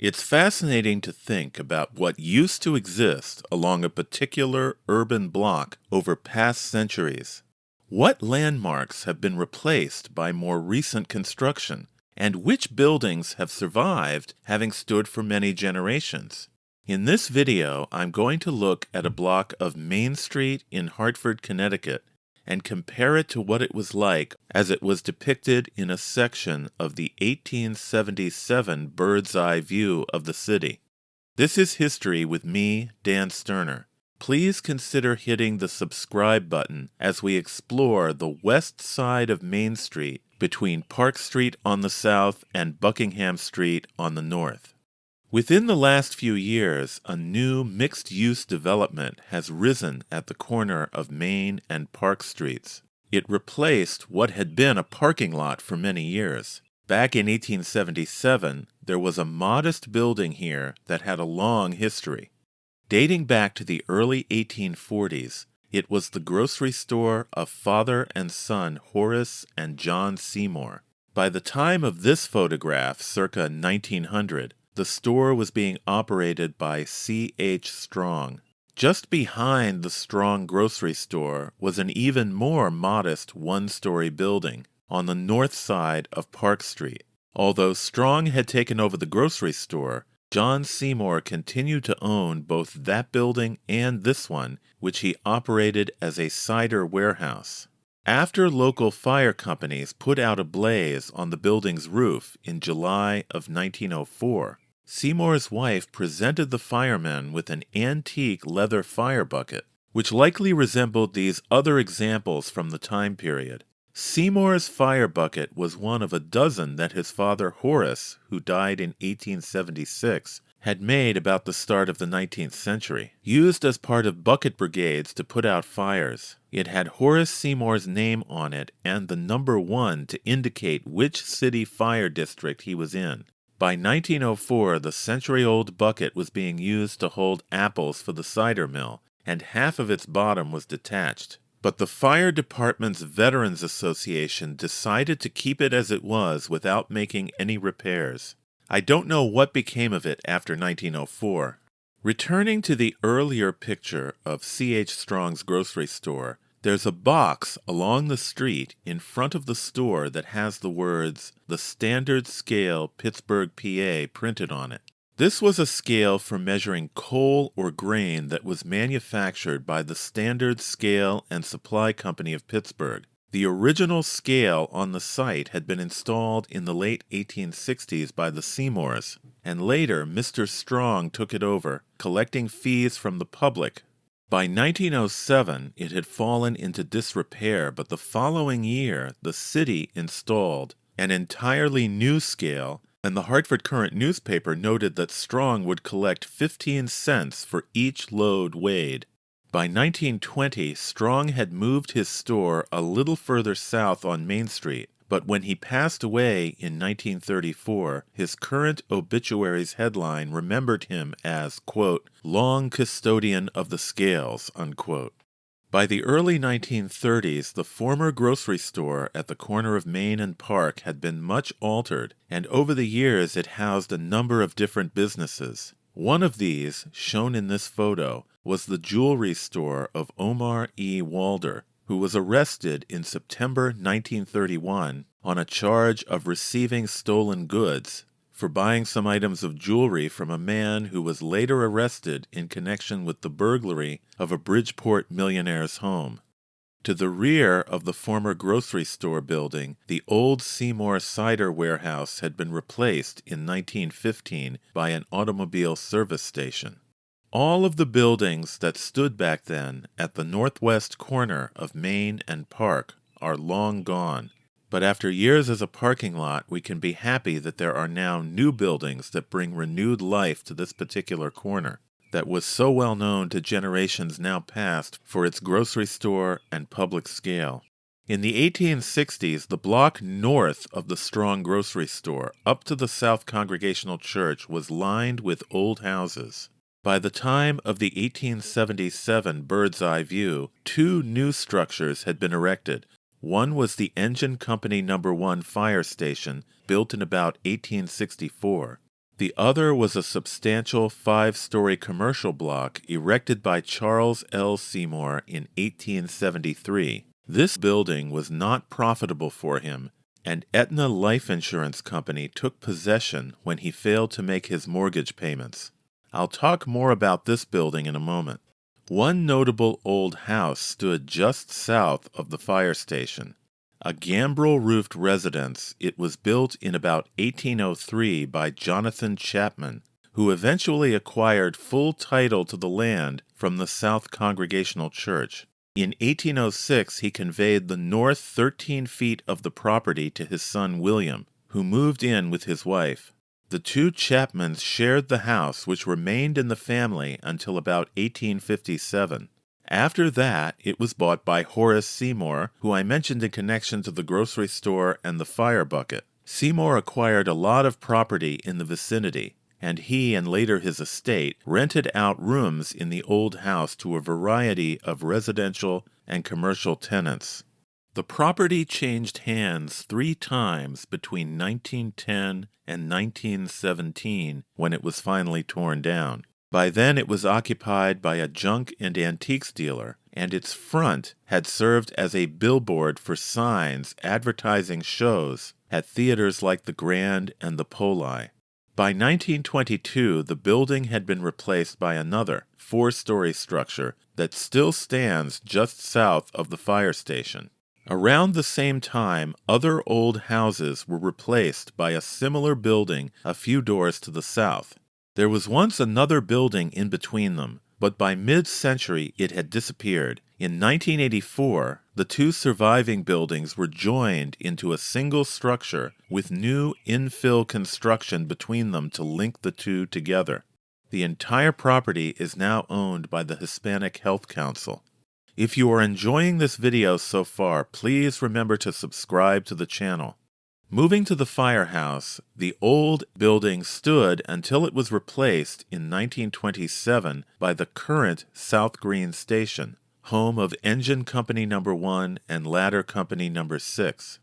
It's fascinating to think about what used to exist along a particular urban block over past centuries. What landmarks have been replaced by more recent construction, and which buildings have survived having stood for many generations? In this video, I'm going to look at a block of Main Street in Hartford, Connecticut, and compare it to what it was like as it was depicted in a section of the 1877 bird's eye view of the city. This is History with me, Dan Sterner. Please consider hitting the subscribe button as we explore the west side of Main Street between Park Street on the south and Buckingham Street on the north. Within the last few years, a new mixed-use development has risen at the corner of Main and Park Streets. It replaced what had been a parking lot for many years. Back in 1877, there was a modest building here that had a long history. Dating back to the early 1840s, it was the grocery store of father and son Horace and John Seymour. By the time of this photograph, circa 1900, the store was being operated by C.H. Strong. Just behind the Strong grocery store was an even more modest one-story building on the north side of Park Street. Although Strong had taken over the grocery store, John Seymour continued to own both that building and this one, which he operated as a cider warehouse. After local fire companies put out a blaze on the building's roof in July of 1904, Seymour's wife presented the firemen with an antique leather fire bucket, which likely resembled these other examples from the time period. Seymour's fire bucket was one of a dozen that his father Horace, who died in 1876, had made about the start of the 19th century. Used as part of bucket brigades to put out fires, it had Horace Seymour's name on it and the number 1 to indicate which city fire district he was in. By 1904, the century-old bucket was being used to hold apples for the cider mill, and half of its bottom was detached. But the fire department's Veterans Association decided to keep it as it was without making any repairs. I don't know what became of it after 1904. Returning to the earlier picture of C.H. Strong's grocery store, there's a box along the street in front of the store that has the words, "The Standard Scale, Pittsburgh, PA," printed on it. This was a scale for measuring coal or grain that was manufactured by the Standard Scale and Supply Company of Pittsburgh. The original scale on the site had been installed in the late 1860s by the Seymours, and later Mr. Strong took it over, collecting fees from the public. By 1907, it had fallen into disrepair, but the following year, the city installed an entirely new scale, and the Hartford Current newspaper noted that Strong would collect 15 cents for each load weighed. By 1920, Strong had moved his store a little further south on Main Street, but when he passed away in 1934, his current obituary's headline remembered him as, quote, "long custodian of the scales," unquote. By the early 1930s, the former grocery store at the corner of Main and Park had been much altered, and over the years it housed a number of different businesses. One of these, shown in this photo, was the jewelry store of Omar E. Walder, who was arrested in September 1931 on a charge of receiving stolen goods for buying some items of jewelry from a man who was later arrested in connection with the burglary of a Bridgeport millionaire's home. To the rear of the former grocery store building, the old Seymour cider warehouse had been replaced in 1915 by an automobile service station. All of the buildings that stood back then at the northwest corner of Main and Park are long gone, but after years as a parking lot, we can be happy that there are now new buildings that bring renewed life to this particular corner that was so well known to generations now past for its grocery store and public scale. In the 1860s, the block north of the Strong grocery store, up to the South Congregational Church, was lined with old houses. By the time of the 1877 bird's eye view, 2 new structures had been erected. One was the Engine Company No. 1 fire station, built in about 1864. The other was a substantial 5-story commercial block erected by Charles L. Seymour in 1873. This building was not profitable for him, and Aetna Life Insurance Company took possession when he failed to make his mortgage payments. I'll talk more about this building in a moment. One notable old house stood just south of the fire station. A gambrel-roofed residence, it was built in about 1803 by Jonathan Chapman, who eventually acquired full title to the land from the South Congregational Church. In 1806, he conveyed the north 13 feet of the property to his son William, who moved in with his wife. The two Chapmans shared the house, which remained in the family until about 1857. After that, it was bought by Horace Seymour, who I mentioned in connection to the grocery store and the fire bucket. Seymour acquired a lot of property in the vicinity, and he and later his estate rented out rooms in the old house to a variety of residential and commercial tenants. The property changed hands 3 times between 1910 and 1917 when it was finally torn down. By then it was occupied by a junk and antiques dealer, and its front had served as a billboard for signs advertising shows at theaters like the Grand and the Poli. By 1922, the building had been replaced by another 4-story structure that still stands just south of the fire station. Around the same time, other old houses were replaced by a similar building a few doors to the south. There was once another building in between them, but by mid-century it had disappeared. In 1984, the 2 surviving buildings were joined into a single structure with new infill construction between them to link the 2 together. The entire property is now owned by the Hispanic Health Council. If you are enjoying this video so far, please remember to subscribe to the channel. Moving to the firehouse, the old building stood until it was replaced in 1927 by the current South Green Station, home of Engine Company No. 1 and Ladder Company No. 6.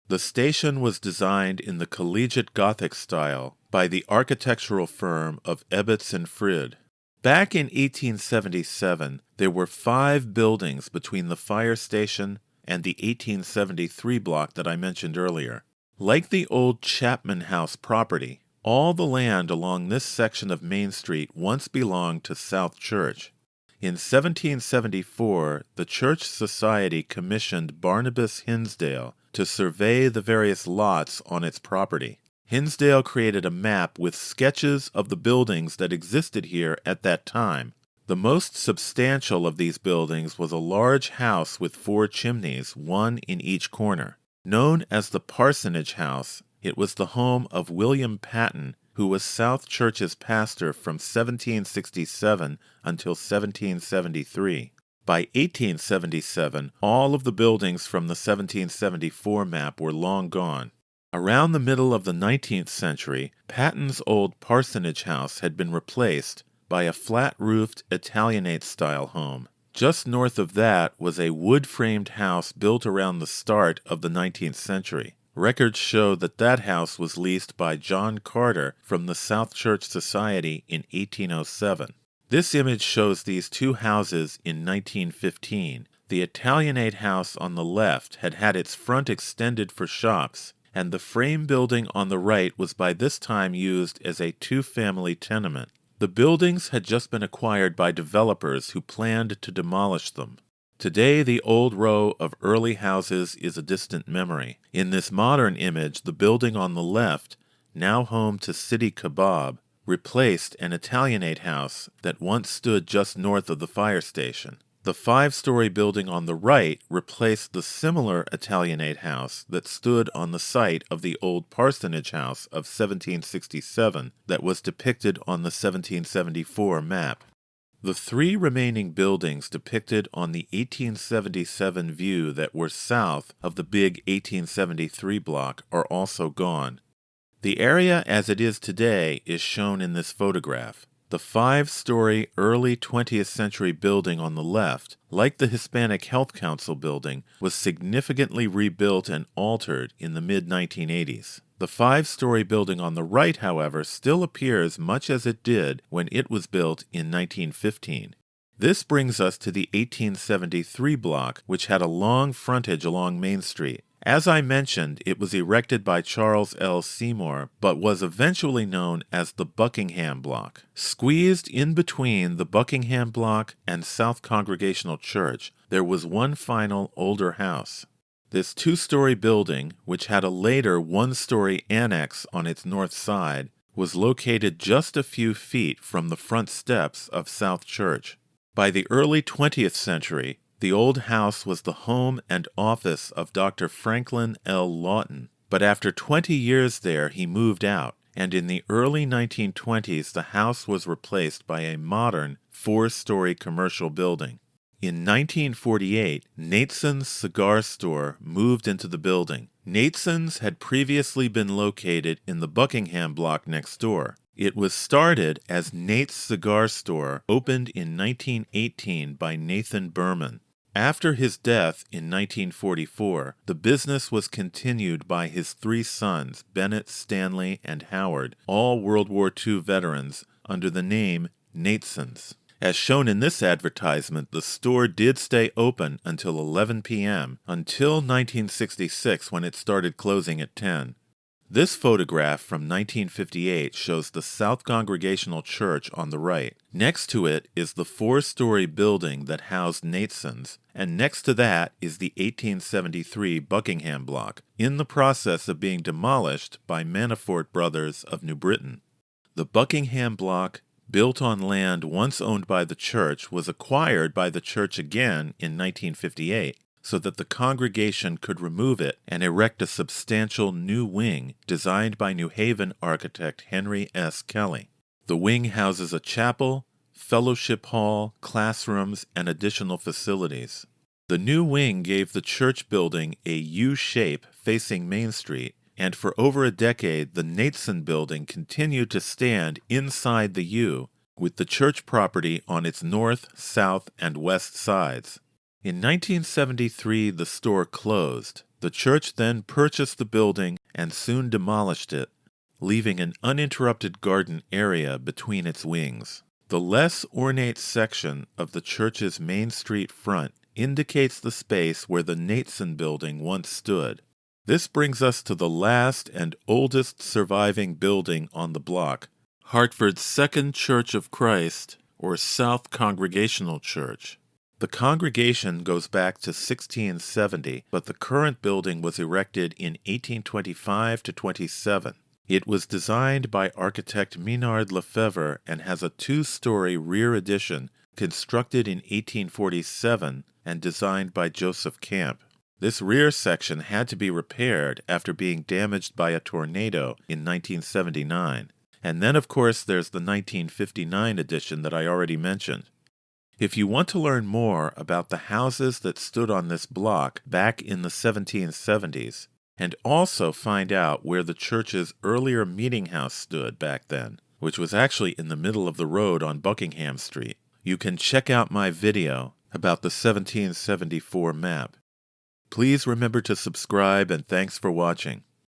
The station was designed in the collegiate Gothic style by the architectural firm of Ebbets and Frid. Back in 1877, there were 5 buildings between the fire station and the 1873 block that I mentioned earlier. Like the old Chapman House property, all the land along this section of Main Street once belonged to South Church. In 1774, the Church Society commissioned Barnabas Hinsdale to survey the various lots on its property. Hinsdale created a map with sketches of the buildings that existed here at that time. The most substantial of these buildings was a large house with 4 chimneys, one in each corner. Known as the Parsonage House, it was the home of William Patton, who was South Church's pastor from 1767 until 1773. By 1877, all of the buildings from the 1774 map were long gone. Around the middle of the 19th century, Patton's old Parsonage House had been replaced by a flat-roofed Italianate-style home. Just north of that was a wood-framed house built around the start of the 19th century. Records show that that house was leased by John Carter from the South Church Society in 1807. This image shows these 2 houses in 1915. The Italianate house on the left had had its front extended for shops, and the frame building on the right was by this time used as a 2-family tenement. The buildings had just been acquired by developers who planned to demolish them. Today, the old row of early houses is a distant memory. In this modern image, the building on the left, now home to City Kebab, replaced an Italianate house that once stood just north of the fire station. The 5-story building on the right replaced the similar Italianate house that stood on the site of the old Parsonage House of 1767 that was depicted on the 1774 map. The 3 remaining buildings depicted on the 1877 view that were south of the big 1873 block are also gone. The area as it is today is shown in this photograph. The 5-story early 20th century building on the left, like the Hispanic Health Council building, was significantly rebuilt and altered in the mid-1980s. The five-story building on the right, however, still appears much as it did when it was built in 1915. This brings us to the 1873 block, which had a long frontage along Main Street. As I mentioned, it was erected by Charles L. Seymour, but was eventually known as the Buckingham block. Squeezed in between the Buckingham block and South Congregational Church, there was one final older house. This two-story building, which had a later one-story annex on its north side, was located just a few feet from the front steps of South Church. By the early 20th century, the old house was the home and office of Dr. Franklin L. Lawton, but after 20 years there he moved out, and in the early 1920s the house was replaced by a modern four-story commercial building. In 1948, Nateson's cigar store moved into the building. Nateson's had previously been located in the Buckingham block next door. It was started as Nate's Cigar Store, opened in 1918 by Nathan Berman. After his death in 1944, the business was continued by his three sons, Bennett, Stanley, and Howard, all World War II veterans, under the name Nateson's. As shown in this advertisement, the store did stay open until 11 p.m., until 1966 when it started closing at 10. This photograph from 1958 shows the South Congregational Church on the right. Next to it is the four-story building that housed Nateson's, and next to that is the 1873 Buckingham block, in the process of being demolished by Manafort Brothers of New Britain. The Buckingham block, built on land once owned by the church, was acquired by the church again in 1958, so that the congregation could remove it and erect a substantial new wing designed by New Haven architect Henry S. Kelly. The wing houses a chapel, fellowship hall, classrooms, and additional facilities. The new wing gave the church building a U shape facing Main Street, and for over a decade the Nateson building continued to stand inside the U, with the church property on its north, south, and west sides. In 1973, the store closed. The church then purchased the building and soon demolished it, leaving an uninterrupted garden area between its wings. The less ornate section of the church's Main Street front indicates the space where the Nateson building once stood. This brings us to the last and oldest surviving building on the block, Hartford's Second Church of Christ, or South Congregational Church. The congregation goes back to 1670, but the current building was erected in 1825 to 27. It was designed by architect Minard Lefebvre and has a two-story rear addition constructed in 1847 and designed by Joseph Camp. This rear section had to be repaired after being damaged by a tornado in 1979. And then, of course, there's the 1959 addition that I already mentioned. If you want to learn more about the houses that stood on this block back in the 1770s, and also find out where the church's earlier meeting house stood back then, which was actually in the middle of the road on Buckingham Street, you can check out my video about the 1774 map. Please remember to subscribe, and thanks for watching.